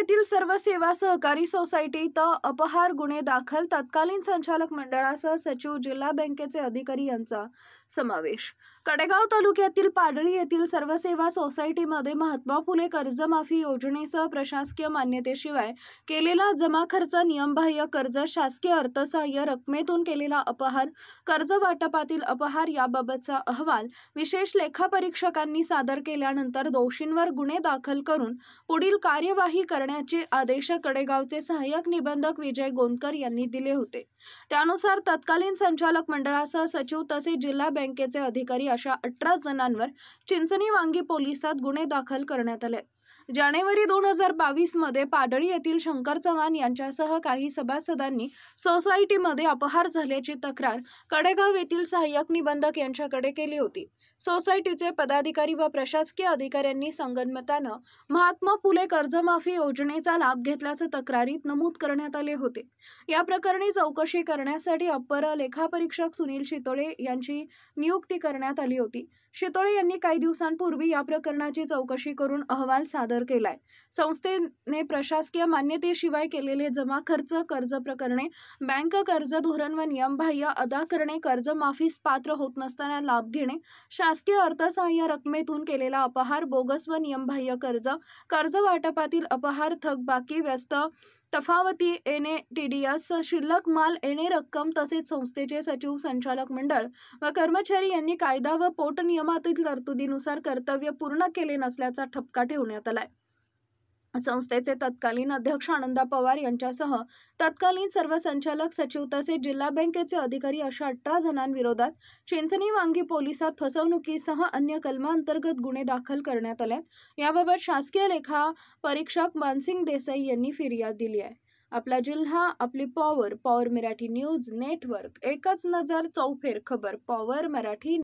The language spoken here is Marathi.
येथील सर्व सेवा सहकारी सोसायटीत अपहार गुन्हे दाखल तत्कालीन संचालक मंडळासह सचिव जिल्हा बँकेचे अधिकारी यांचा समावेश। कडेगाव तालुक्यातील पाडळी येथील सर्व सेवा सोसायटीमध्ये महात्मा फुले कर्जमाफी योजनेसह प्रशासकीय मान्यतेशिवाय केलेला जमा खर्च, नियमबाह्य कर्ज, शासकीय अर्थसहाय्य रकमेतून केलेला अपहार, कर्ज वाटपातील अपहार याबाबतचा अहवाल विशेष लेखापरीक्षकांनी सादर केल्यानंतर दोषींवर गुन्हे दाखल करून पुढील कार्यवाही करण्याचे आदेश कडेगावचे सहाय्यक निबंधक विजय गोंदकर यांनी दिले होते। त्यानुसार तत्कालीन संचालक मंडळासह सचिव तसेच जिल्हा बँकेचे अधिकारी अशा 18 जणांवर चिंचणी वांगी पोलिसात गुन्हे दाखल करण्यात आले। जानेवारी 2022 मध्ये पाडळी येथील शंकर चव्हाण यांच्यासह काही सभासदांनी सोसायटीमध्ये अपहार झाल्याची तक्रार कडेगाव येथील सहाय्यक निबंधक यांच्याकडे केली होती। सोसायटीचे पदाधिकारी व प्रशासकीय अधिकाऱ्यांनी संगनमताने महात्मा फुले कर्जमाफी योजनेचा लाभ घेतल्याचे तक्रारीत नमूद करण्यात आले होते। या प्रकरणी चौकशी करण्यासाठी अप्पर लेखापरीक्षक सुनील शितोळे यांची नियुक्ती करण्यात आली होती। शितोळे यांनी काही दिवसांपूर्वी या प्रकरणाची चौकशी करून अहवाल सादर केलाय। संस्थेने प्रशासकीय मान्यतेशिवाय केलेले जमा खर्च, कर्ज प्रकरणे, बँक कर्ज धोरण व नियमबाह्य अदा करणे, कर्ज माफीस पात्र होत नसताना लाभ घेणे, शासकीय अर्थसहाय्य रकमेतून केलेला अपहार, बोगस व नियमबाह्य कर्ज, कर्ज वाटपातील अपहार, थकबाकी, व्यस्त तफावती, NATDS, शिल्लक माल, रक्कम तसेच संस्थेचे सचिव, संचालक मंडळ व कर्मचारी यांनी कायदा व पोटनियमातील तरतुदीनुसार कर्तव्य पूर्ण केले नसल्याचा ठपका ठेवण्यात आलाय। संस्थेचे तत्कालीन अध्यक्ष आनंदा पवार यांच्यासह तत्कालीन सर्व संचालक, सचिव तसेच जिल्हा बँकेचे अधिकारी अशा 18 जणांविरोधात चिंचणी वांगी पोलिसात फसवणुकीसह अन्य कलमांतर्गत गुन्हे दाखल करण्यात आले। याबाबत शासकीय लेखा परीक्षक मानसिंग देसाई यांनी फिर्याद दिली आहे। आपला जिल्हा, आपली power, power Marathi news network, एकच नजर चौफेर खबर, पॉवर मराठी।